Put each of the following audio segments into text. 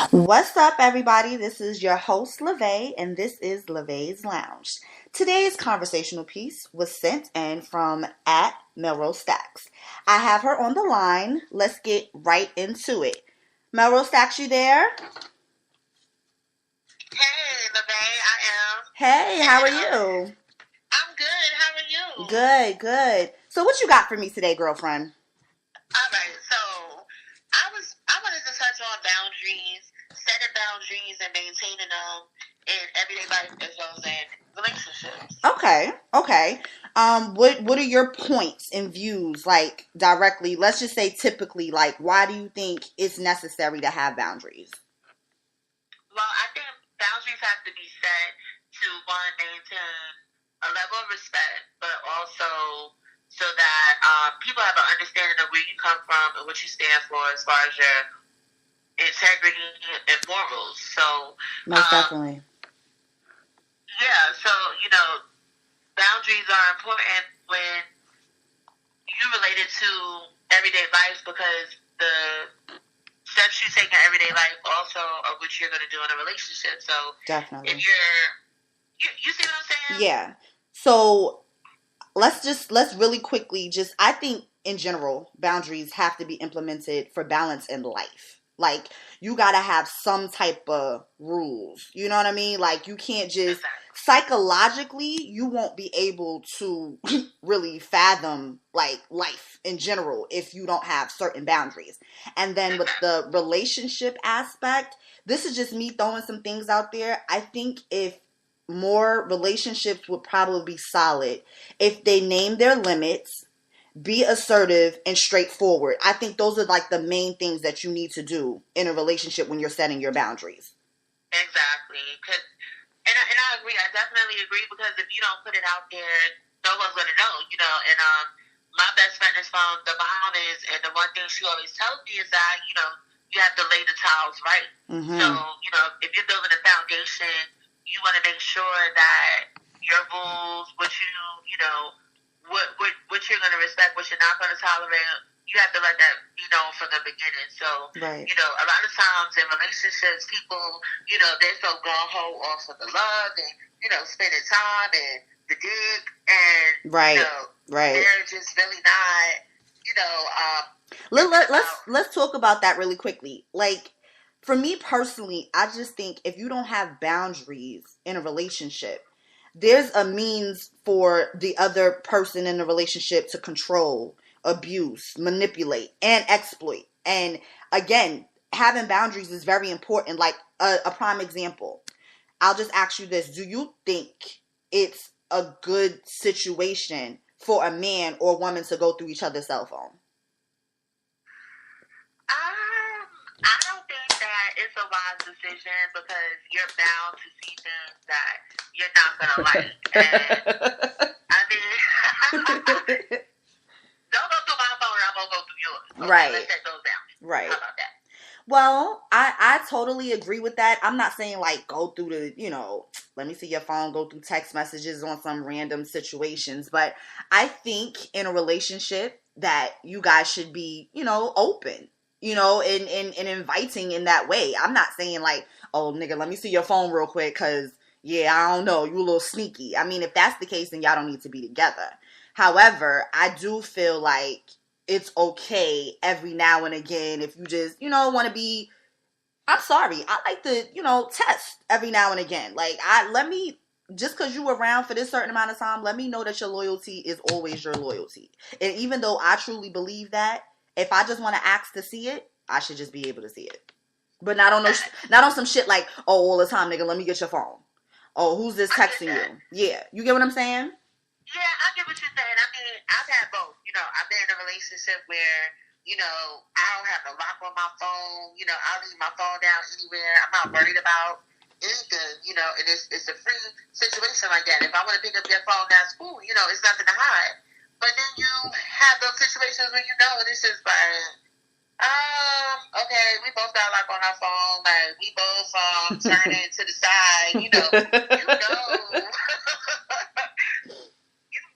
What's up, everybody? This is your host, LaVey, and this is LaVey's Lounge. Today's conversational piece was sent in from at Melrose Stacks. I have her on the line. Let's get right into it. Melrose Stacks, you there? Hey, LaVey, I am. Hey, how are And you? I'm good. How are you? Good, good. So, what you got for me today, girlfriend? All right. So I wanted to touch on boundaries, setting boundaries, and maintaining them in everyday life as well as in relationships. Okay, okay. What are your points and views, like directly? Let's just say typically, like, why do you think it's necessary to have boundaries? Well, I think boundaries have to be set to one, maintain a level of respect, but also so that people have an understanding of where you come from and what you stand for as far as your integrity and morals. So, Most definitely. yeah, so, boundaries are important when you relate it to everyday life because the steps you take in everyday life also are what you're going to do in a relationship. So, if Definitely. you see what I'm saying? Yeah. So let's really quickly just I think in general boundaries have to be implemented for balance in life. Like you gotta have some type of rules. You know what I mean? Like you can't just Exactly. psychologically you won't be able to really fathom like life in general if you don't have certain boundaries. And then with Exactly. the relationship aspect, this is just me throwing some things out there. I think if more relationships would probably be solid if they name their limits, be assertive and straightforward. I think those are like the main things that you need to do in a relationship when you're setting your boundaries. Exactly. And I agree. I definitely agree because if you don't put it out there, no one's going to know, And my best friend is from the Bahamas, and the one thing she always tells me is that, you have to lay the tiles right. So, Mm-hmm. if you're building a foundation, you want to make sure that your rules, what you're going to respect, what you're not going to tolerate, you have to let that be known from the beginning. So, Right. A lot of times in relationships, people, they're so gung ho off of the love and, spending time and the dick and, Right. Right. they're just really not, thinking about. Let's talk about that really quickly. Like for me personally, I just think if you don't have boundaries in a relationship, there's a means for the other person in the relationship to control, abuse, manipulate, and exploit. And again, having boundaries is very important. Like a prime example, I'll just ask you this: do you think it's a good situation for a man or woman to go through each other's cell phone? I don't think that it's a wise decision because you're bound to see things that you're not gonna like. And I mean, don't go through my phone, I'm gonna go through yours. So Right. let's set those down. Right. How about that? Well, I totally agree with that. I'm not saying like go through let me see your phone, go through text messages on some random situations, but I think in a relationship that you guys should be, open, and inviting in that way. I'm not saying like, oh nigga, let me see your phone real quick cuz yeah, I don't know, you a little sneaky. I mean, if that's the case then y'all don't need to be together. However, I do feel like it's okay every now and again if you just, want to be. I'm sorry. I like to, test every now and again. Like, let me, just because you were around for this certain amount of time, let me know that your loyalty is always your loyalty. And even though I truly believe that, if I just want to ask to see it, I should just be able to see it. But not on no, not on some shit like, oh, all the time, nigga, let me get your phone. Oh, who's this texting you? Yeah. You get what I'm saying? Yeah, I get what you're saying. I mean, I've had both. I've been in a relationship where, I don't have a lock on my phone. I'll leave my phone down anywhere. I'm not worried about anything, and it's a free situation like that. If I want to pick up your phone, that's cool. It's nothing to hide. But then you have those situations when and it's just like, okay, we both got a lock on our phone. Like, we both turning to the side, you know.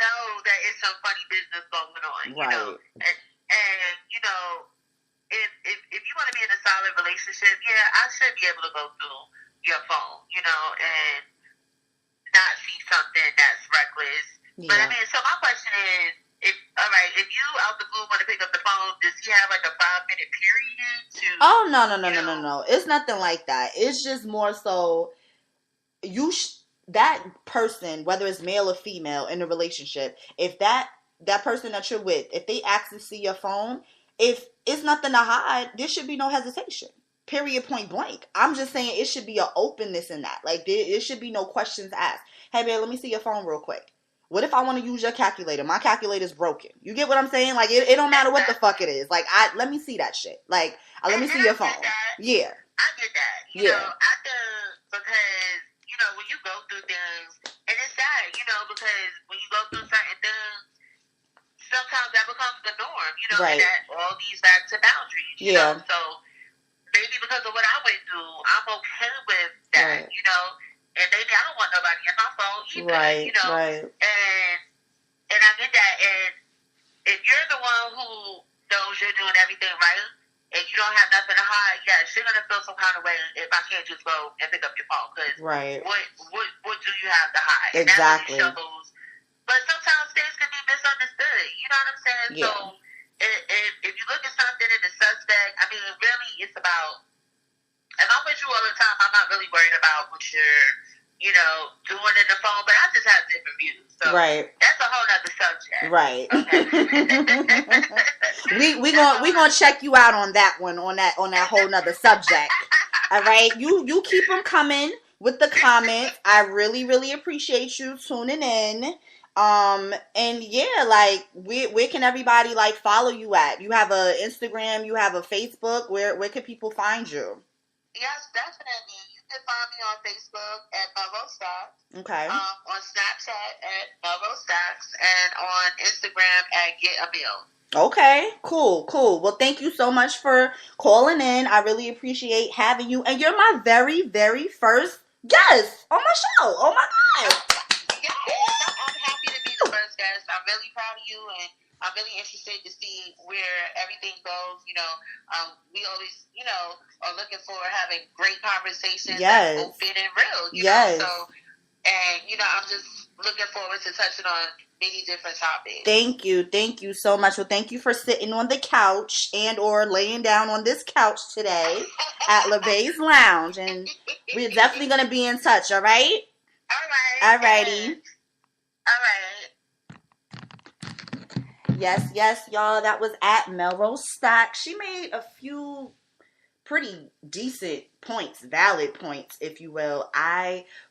Know that it's some funny business going on, right. And if you want to be in a solid relationship relationship, yeah, I should be able to go through your phone, and not see something that's reckless. Yeah. But I mean, so my question is, if you out the blue want to pick up the phone, does he have like a 5-minute period to? Oh no. It's nothing like that. It's just more so that person, whether it's male or female in a relationship, if that person that you're with, if they ask to see your phone, if it's nothing to hide, there should be no hesitation. Period, point blank. I'm just saying it should be an openness in that. Like, there should be no questions asked. Hey, babe, let me see your phone real quick. What if I want to use your calculator? My calculator's broken. You get what I'm saying? Like, it don't matter what the fuck it is. Like, let me see that shit. Like, let me see your phone. Yeah. I get that. You know, I think because, when you go through things, and it's sad, because when you go through certain things, sometimes that becomes the norm, right. And that all these back to boundaries, you know? So, maybe because of what I went through, I'm okay with that, right. And maybe I don't want nobody in my phone either, right, Right. And I get that. And if you're the one who knows you're doing everything right, and you don't have nothing to hide, yes, you're gonna feel some kind of way if I can't just go and pick up your phone. Because right. what do you have to hide? Exactly. And that really shows. But sometimes things can be misunderstood. You know what I'm saying? Yeah. So if you look at something in the suspect, I mean, really, it's about. If I'm with you all the time, I'm not really worried about what you're, doing in the phone. But I just have different views. So right. That's a whole nother subject. Right. Okay. we gonna check you out on that one, on that whole nother subject. All right. You keep them coming with the comments. I really, really appreciate you tuning in. And yeah, like, where can everybody like follow you at? You have a Instagram, you have a Facebook. Where can people find you? Yes, definitely. You can find me on Facebook at Melrose Stacks. Okay. On Snapchat at Melrose Stacks, and on Instagram at Get a Meal. Okay, cool. Well, thank you so much for calling in. I really appreciate having you. And you're my very, very first guest on my show. Oh my God. Yes, I'm happy to be the first guest. I'm really proud of you, and I'm really interested to see where everything goes. We always, are looking for having great conversations. Yes. That's open and real. Yes. So, and, I'm just looking forward to touching on many different topics. Thank you so much. Well, thank you for sitting on the couch and or laying down on this couch today at LeVay's Lounge. And we're definitely going to be in touch, all right? All right. All righty. All right. Yes, y'all. That was at Melrose Stack. She made a few pretty decent points, valid points, if you will.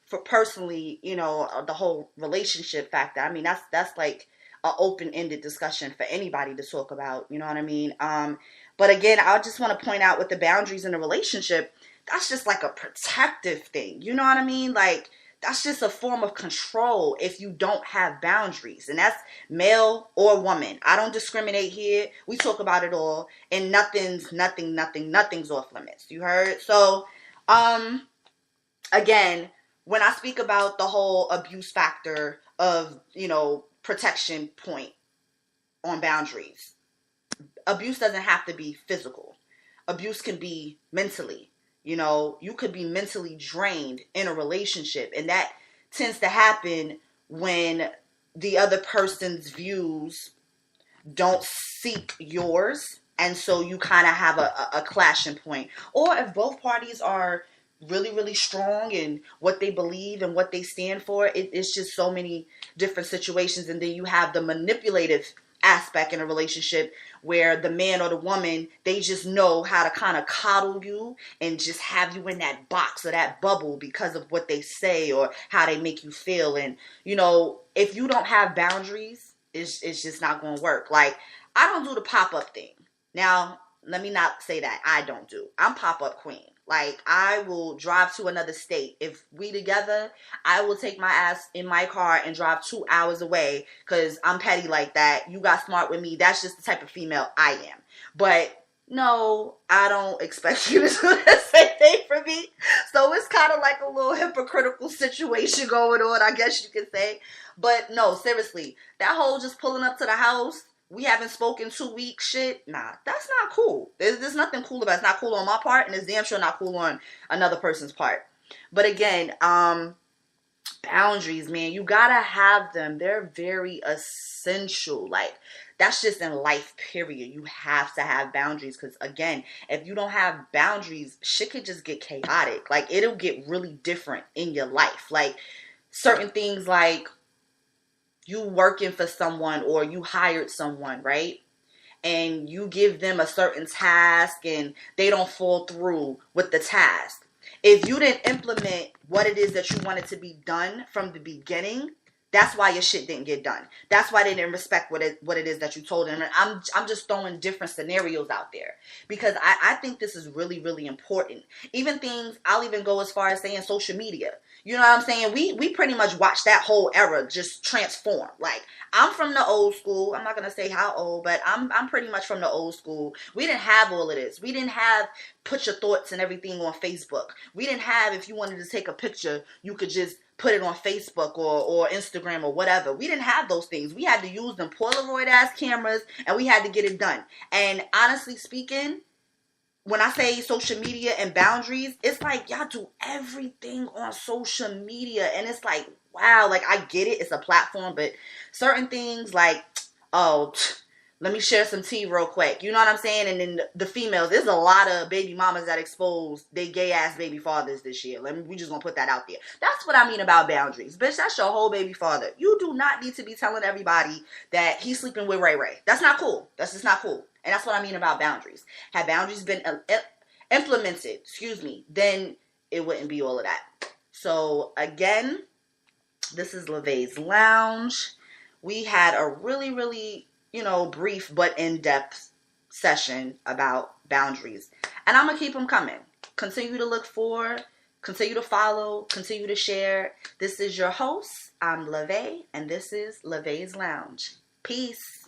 For personally, the whole relationship factor, I mean, that's like an open-ended discussion for anybody to talk about, you know what I mean? But again, I just want to point out with the boundaries in a relationship, that's just like a protective thing, you know what I mean? Like, that's just a form of control if you don't have boundaries. And that's male or woman. I don't discriminate here. We talk about it all. And nothing's off limits. You heard? So, again, when I speak about the whole abuse factor of, protection point on boundaries, abuse doesn't have to be physical. Abuse can be mentally. You could be mentally drained in a relationship, and that tends to happen when the other person's views don't seek yours, and so you kind of have a clashing point. Or if both parties are really, really strong in what they believe and what they stand for, it's just so many different situations, and then you have the manipulative aspect in a relationship where the man or the woman, they just know how to kind of coddle you and just have you in that box or that bubble because of what they say or how they make you feel. And, if you don't have boundaries, it's just not going to work. Like, I don't do the pop-up thing. Now, let me not say that I don't do. I'm pop-up queen. Like, I will drive to another state. If we together, I will take my ass in my car and drive 2 hours away because I'm petty like that. You got smart with me. That's just the type of female I am. But no, I don't expect you to do the same thing for me. So it's kind of like a little hypocritical situation going on, I guess you could say. But no, seriously, that whole just pulling up to the house, we haven't spoken 2 weeks shit. Nah, that's not cool. There's nothing cool about it. It's not cool on my part, and it's damn sure not cool on another person's part. But again, boundaries, man, you gotta have them. They're very essential. Like, that's just in life, period. You have to have boundaries, because again, if you don't have boundaries, shit could just get chaotic. Like, it'll get really different in your life. Like, certain things, like you working for someone or you hired someone, right? And you give them a certain task and they don't fall through with the task. If you didn't implement what it is that you wanted to be done from the beginning, that's why your shit didn't get done. That's why they didn't respect what it is that you told them. And I'm just throwing different scenarios out there, because I think this is really, really important. Even things, I'll even go as far as saying social media. You know what I'm saying? We pretty much watched that whole era just transform. Like, I'm from the old school. I'm not gonna say how old, but I'm pretty much from the old school. We didn't have all of this. We didn't have put your thoughts and everything on Facebook. We didn't have, if you wanted to take a picture, you could just put it on Facebook or Instagram or whatever. We didn't have those things. We had to use them Polaroid ass cameras, and we had to get it done. And honestly speaking, when I say social media and boundaries, it's like y'all do everything on social media, and it's like, wow, like I get it, it's a platform, but certain things like, oh, let me share some tea real quick. You know what I'm saying? And then the females, there's a lot of baby mamas that exposed they gay ass baby fathers this year. We just gonna put that out there. That's what I mean about boundaries. Bitch, that's your whole baby father. You do not need to be telling everybody that he's sleeping with Ray Ray. That's not cool. That's just not cool. And that's what I mean about boundaries. Had boundaries been implemented, then it wouldn't be all of that. So again, this is LaVey's Lounge. We had a really, really, brief but in-depth session about boundaries. And I'm going to keep them coming. Continue to look for, continue to follow, continue to share. This is your host. I'm LaVey, and this is LaVey's Lounge. Peace.